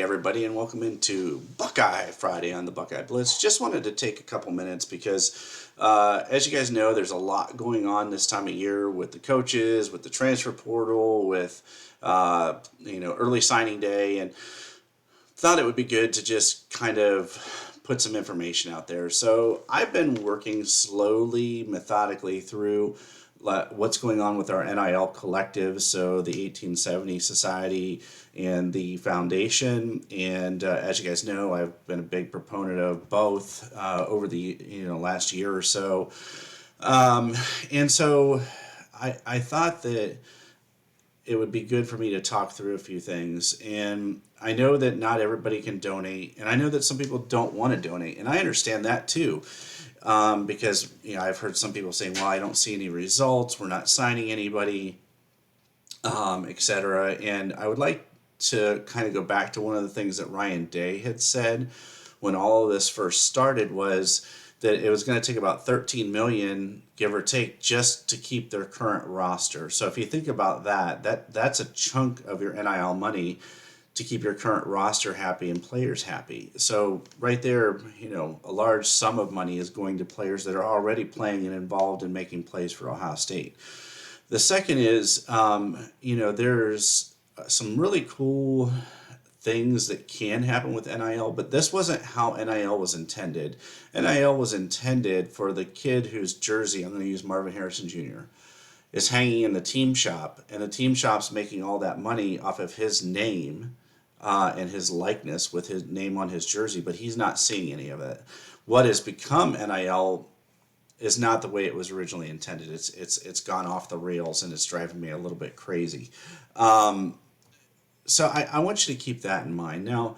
Friday, everybody, and welcome into Buckeye Friday on the Buckeye Blitz. Just wanted to take a couple minutes because, as you guys know, there's a lot going on this time of year with the coaches, with the transfer portal, with early signing day, and thought it would be good to just kind of put some information out there. So I've been working slowly, methodically through what's going on with our NIL collective, so the 1870 Society and the foundation. And as you guys know, I've been a big proponent of both over the last year or so. And so I thought that it would be good for me to talk through a few things. And I know that not everybody can donate, and I know that some people don't want to donate, and I understand that too. Because I've heard some people saying, well, I don't see any results, we're not signing anybody, etc. And I would like to kind of go back to one of the things that Ryan Day had said when all of this first started, was that it was going to take about 13 million, give or take, just to keep their current roster. So if you think about that's a chunk of your NIL money to keep your current roster happy and players happy. So right there, a large sum of money is going to players that are already playing and involved in making plays for Ohio State. The second is, there's some really cool things that can happen with NIL, but this wasn't how NIL was intended. NIL was intended for the kid whose jersey, I'm going to use Marvin Harrison Jr., is hanging in the team shop, and the team shop's making all that money off of his name and his likeness with his name on his jersey, but he's not seeing any of it. What has become NIL is not the way it was originally intended. It's gone off the rails, and it's driving me a little bit crazy. So I want you to keep that in mind. Now,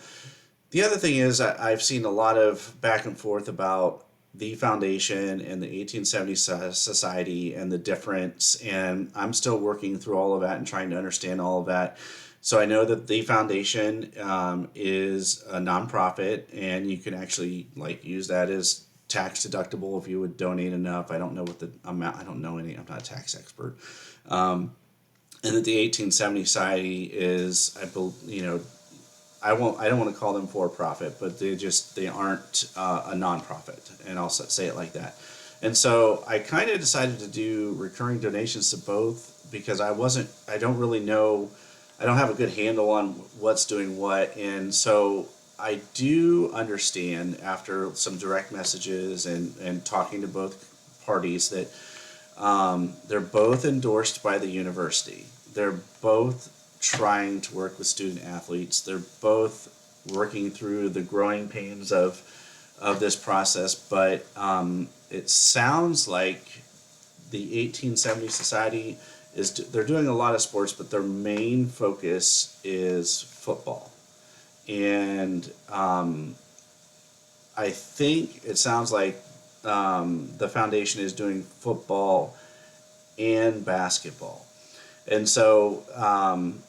the other thing is I've seen a lot of back and forth about the foundation and the 1870 Society and the difference, and I'm still working through all of that and trying to understand all of that. So I know that the foundation is a nonprofit, and you can actually use that as tax deductible if you would donate enough. I don't know what the amount. I don't know any. I'm not a tax expert. And that the 1870 Society is, I don't want to call them for profit, but they aren't a nonprofit, and I'll say it like that. And so I kind of decided to do recurring donations to both because I don't really know. I don't have a good handle on what's doing what, and so I do understand after some direct messages and talking to both parties that they're both endorsed by the university. They're both trying to work with student athletes. They're both working through the growing pains of this process, but it sounds like the 1870 Society they're doing a lot of sports, but their main focus is football. And I think it sounds like the foundation is doing football and basketball. And so, I'm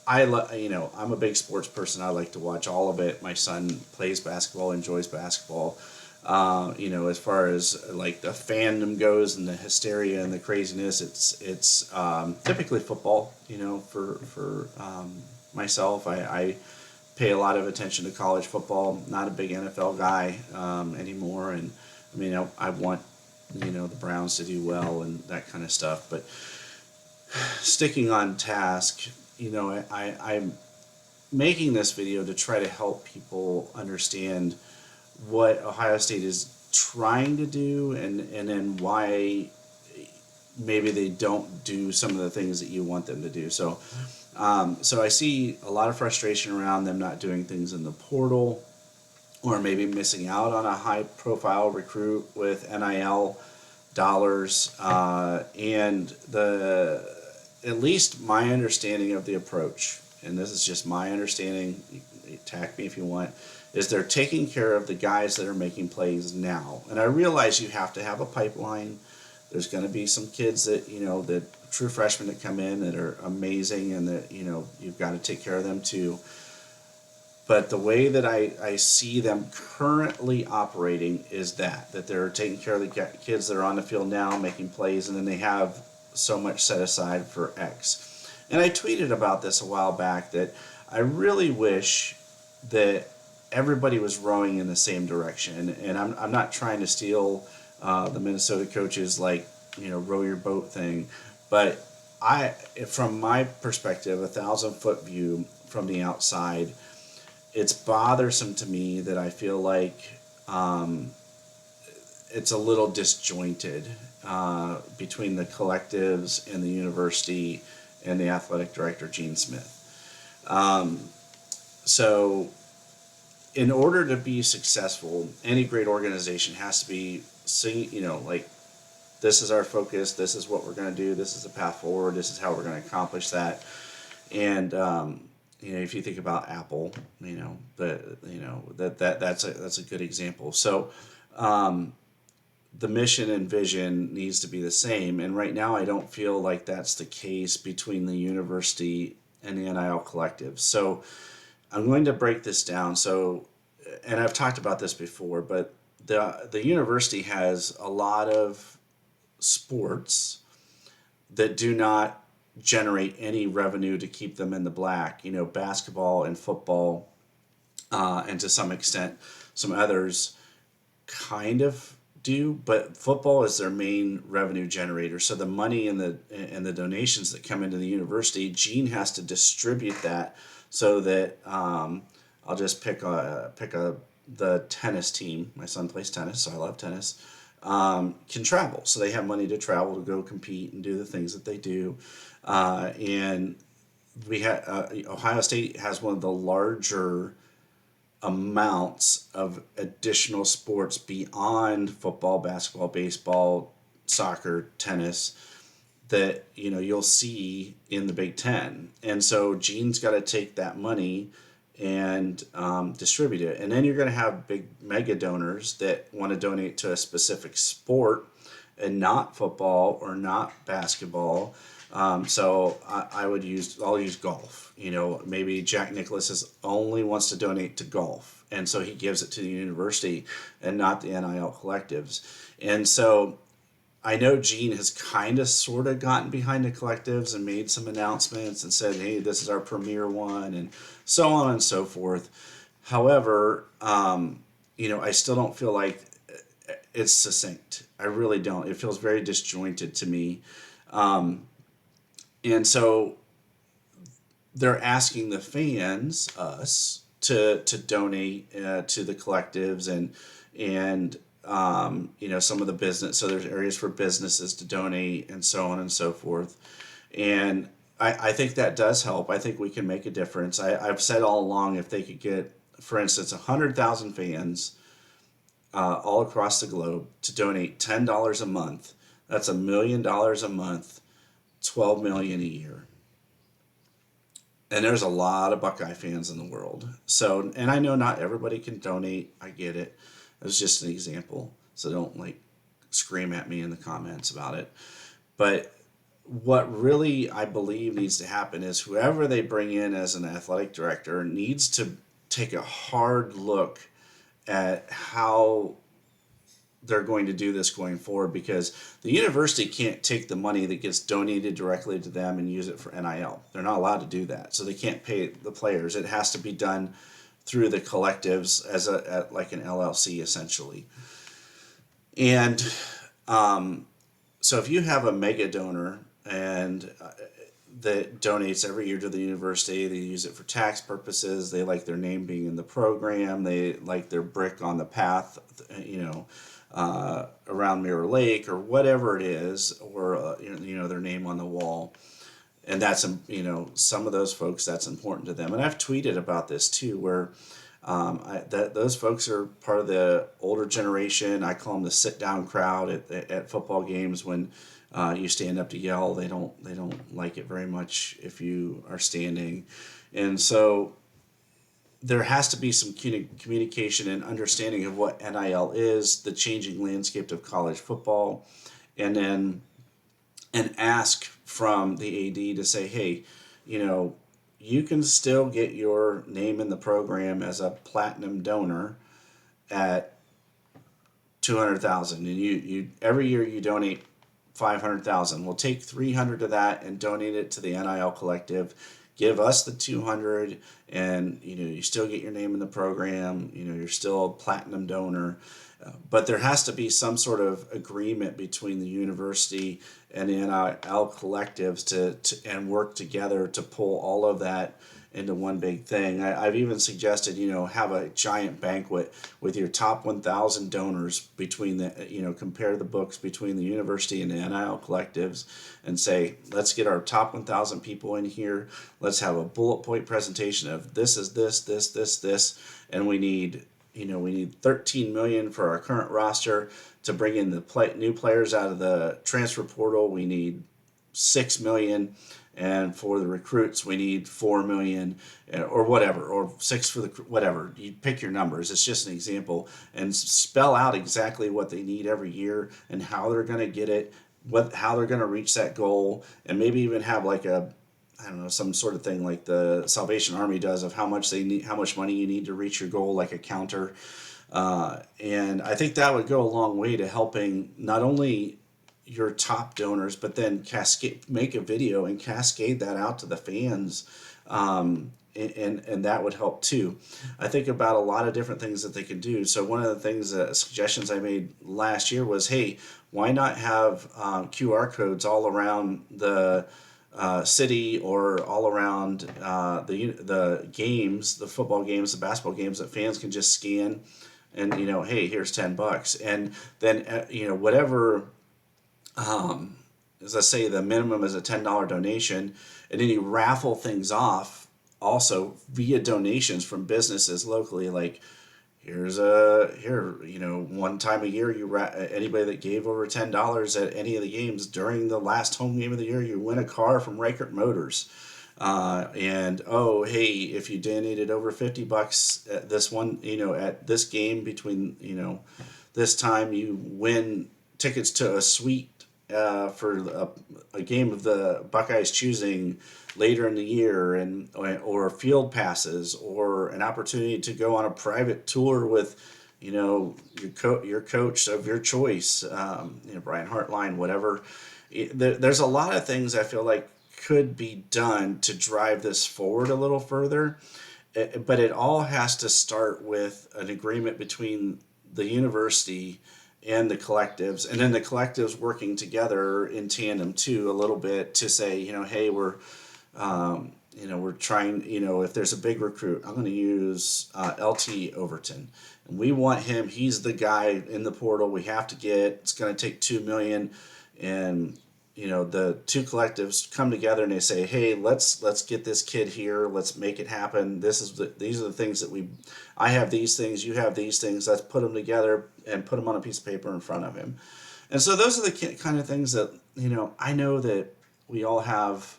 a big sports person. I like to watch all of it. My son plays basketball, enjoys basketball. As far as the fandom goes and the hysteria and the craziness, it's typically football. For myself, I pay a lot of attention to college football. Not a big NFL guy anymore, and I want the Browns to do well and that kind of stuff. But sticking on task, I'm making this video to try to help people understand what Ohio State is trying to do, and then why maybe they don't do some of the things that you want them to do. So I see a lot of frustration around them not doing things in the portal, or maybe missing out on a high-profile recruit with NIL dollars, and at least my understanding of the approach, and this is just my understanding, attack me if you want, is they're taking care of the guys that are making plays now. And I realize you have to have a pipeline. There's going to be some kids that, the true freshmen that come in that are amazing, and that, you've got to take care of them too. But the way that I see them currently operating is that they're taking care of the kids that are on the field now, making plays, and then they have so much set aside for X. And I tweeted about this a while back that I really wish that everybody was rowing in the same direction. And I'm not trying to steal the Minnesota coaches like, row your boat thing, but I, from my perspective, 1,000 foot view from the outside, it's bothersome to me that I feel like it's a little disjointed between the collectives and the university and the athletic director, Gene Smith. So, in order to be successful, any great organization has to be, like, this is our focus, this is what we're going to do, this is the path forward, this is how we're going to accomplish that. And if you think about Apple, that's a good example. So the mission and vision needs to be the same. And right now, I don't feel like that's the case between the university and the NIL collective. So I'm going to break this down. So, and I've talked about this before, but the university has a lot of sports that do not generate any revenue to keep them in the black. Basketball and football, and to some extent, some others kind of do, but football is their main revenue generator. So the money and the donations that come into the university, Gene has to distribute that so that I'll just pick the tennis team. My son plays tennis, so I love tennis. Can travel, so they have money to travel to go compete and do the things that they do. And we had Ohio State has one of the larger amounts of additional sports beyond football, basketball, baseball, soccer, tennis that you'll see in the Big Ten. And so Gene's got to take that money and distribute it. And then you're going to have big mega donors that want to donate to a specific sport and not football or not basketball. So I'll use golf. Maybe Jack Nicklaus only wants to donate to golf, and so he gives it to the university and not the NIL collectives. And so I know Gene has kind of sort of gotten behind the collectives and made some announcements and said, hey, this is our premier one, and so on and so forth. However, I still don't feel like it's succinct. I really don't. It feels very disjointed to me. And so they're asking the fans, us, to donate to the collectives and some of the business. So there's areas for businesses to donate and so on and so forth. And I think that does help. I think we can make a difference. I've said all along, if they could get, for instance, 100,000 fans all across the globe to donate $10 a month, that's $1 million a month, $12 million a year. And there's a lot of Buckeye fans in the world. So, and I know not everybody can donate. I get it. It was just an example. So don't scream at me in the comments about it. But what really I believe needs to happen is whoever they bring in as an athletic director needs to take a hard look at how they're going to do this going forward, because the university can't take the money that gets donated directly to them and use it for NIL. They're not allowed to do that. So they can't pay the players. It has to be done through the collectives as like an LLC essentially. And so if you have a mega donor and that donates every year to the university, they use it for tax purposes, they like their name being in the program, they like their brick on the path, around Mirror Lake or whatever it is, or their name on the wall. And that's some of those folks, that's important to them. And I've tweeted about this too, where those folks are part of the older generation. I call them the sit down crowd at football games. When you stand up to yell, they don't like it very much if you are standing. And so there has to be some communication and understanding of what NIL is, the changing landscape of college football, and ask from the AD to say, hey, you can still get your name in the program as a platinum donor at $200,000, and you every year you donate $500,000. We'll take $300 of that and donate it to the NIL collective. give us the 200, and you still get your name in the program. You're still a platinum donor. But there has to be some sort of agreement between the university and the NIL collectives and work together to pull all of that into one big thing. I've even suggested, have a giant banquet with your top 1,000 donors between compare the books between the university and the NIL collectives and say, let's get our top 1,000 people in here. Let's have a bullet point presentation of this is this, and we need 13 million for our current roster to bring in the new players out of the transfer portal. We need 6 million, and for the recruits we need 4 million, or whatever, or 6 for the whatever. You pick your numbers. It's just an example, and spell out exactly what they need every year and how they're going to get it, how they're going to reach that goal, and maybe even have like some sort of thing like the Salvation Army does of how much money you need to reach your goal, like a counter. And I think that would go a long way to helping not only your top donors, but then make a video and cascade that out to the fans. And that would help too. I think about a lot of different things that they can do. So one of the suggestions I made last year was, hey, why not have QR codes all around the city, or all around the games, the football games, the basketball games, that fans can just scan and, hey, here's $10. And then, whatever, as I say, the minimum is a $10 donation, and then you raffle things off also via donations from businesses locally. Like, one time a year, anybody that gave over $10 at any of the games during the last home game of the year, you win a car from Reichert Motors. And hey, if you donated over $50 at this one, at this game between this time, you win tickets to a suite for a game of the Buckeyes choosing later in the year, or field passes, or an opportunity to go on a private tour with your coach of your choice, Brian Hartline, whatever. There's a lot of things I feel like could be done to drive this forward a little further, but it all has to start with an agreement between the university and the collectives, and then the collectives working together in tandem too a little bit to say, hey, we're trying, if there's a big recruit, I'm going to use LT Overton, and we want him. He's the guy in the portal we have to get. It's going to take $2 million, and the two collectives come together and they say, hey, let's get this kid here. Let's make it happen. These are the things that I have these things, you have these things. Let's put them together and put them on a piece of paper in front of him. And so those are the kind of things that, I know that we all have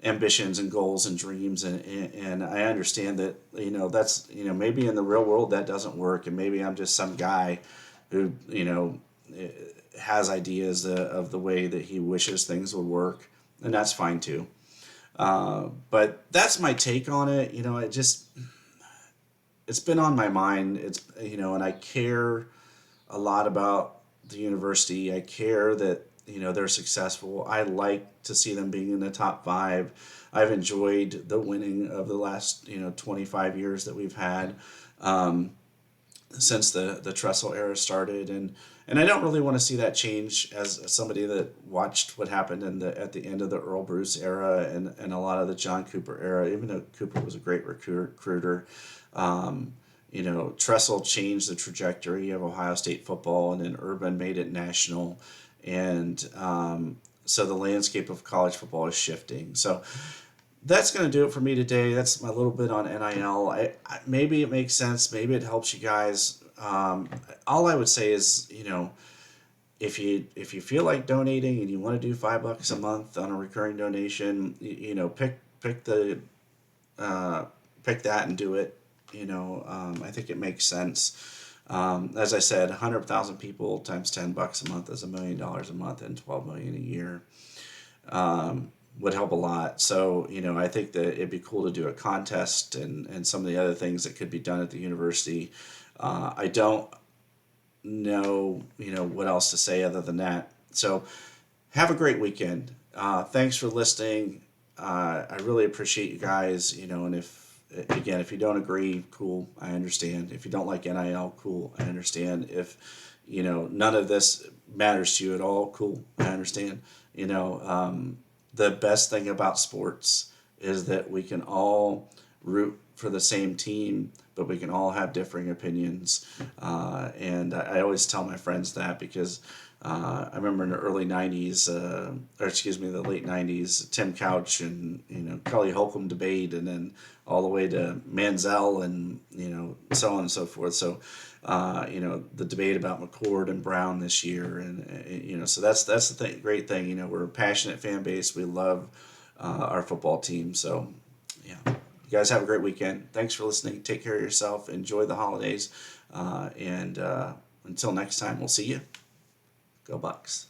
ambitions and goals and dreams, and I understand that, that's, maybe in the real world that doesn't work, and maybe I'm just some guy who, has ideas of the way that he wishes things would work, and that's fine too. But that's my take on it. It's been on my mind. And I care a lot about the university. I care that, they're successful. I like to see them being in the top 5. I've enjoyed the winning of the last, 25 years that we've had, since the Tressel era started, and I don't really want to see that change as somebody that watched what happened at the end of the Earl Bruce era and a lot of the John Cooper era. Even though Cooper was a great recruiter, Tressel changed the trajectory of Ohio State football, and then Urban made it national, and so the landscape of college football is shifting. So that's going to do it for me today. That's my little bit on NIL. Maybe it makes sense. Maybe it helps you guys. All I would say is, if you feel like donating and you want to do $5 a month on a recurring donation, pick that and do it. I think it makes sense. As I said, 100,000 people times $10 a month is $1 million a month, and $12 million a year. Would help a lot. So, I think that it'd be cool to do a contest and some of the other things that could be done at the university. I don't know, what else to say other than that. So have a great weekend. Thanks for listening. I really appreciate you guys, and if you don't agree, cool, I understand. If you don't like NIL, cool, I understand. If, none of this matters to you at all, cool, I understand. The best thing about sports is that we can all root for the same team, but we can all have differing opinions. And I always tell my friends that because I remember in the early '90s, the late '90s, Tim Couch and Kelly Holcomb debate, and then all the way to Manziel and so on and so forth. So the debate about McCord and Brown this year, and so that's the great thing. We're a passionate fan base. We love our football team. So yeah, you guys have a great weekend. Thanks for listening. Take care of yourself. Enjoy the holidays, and until next time, we'll see you. Go Bucks.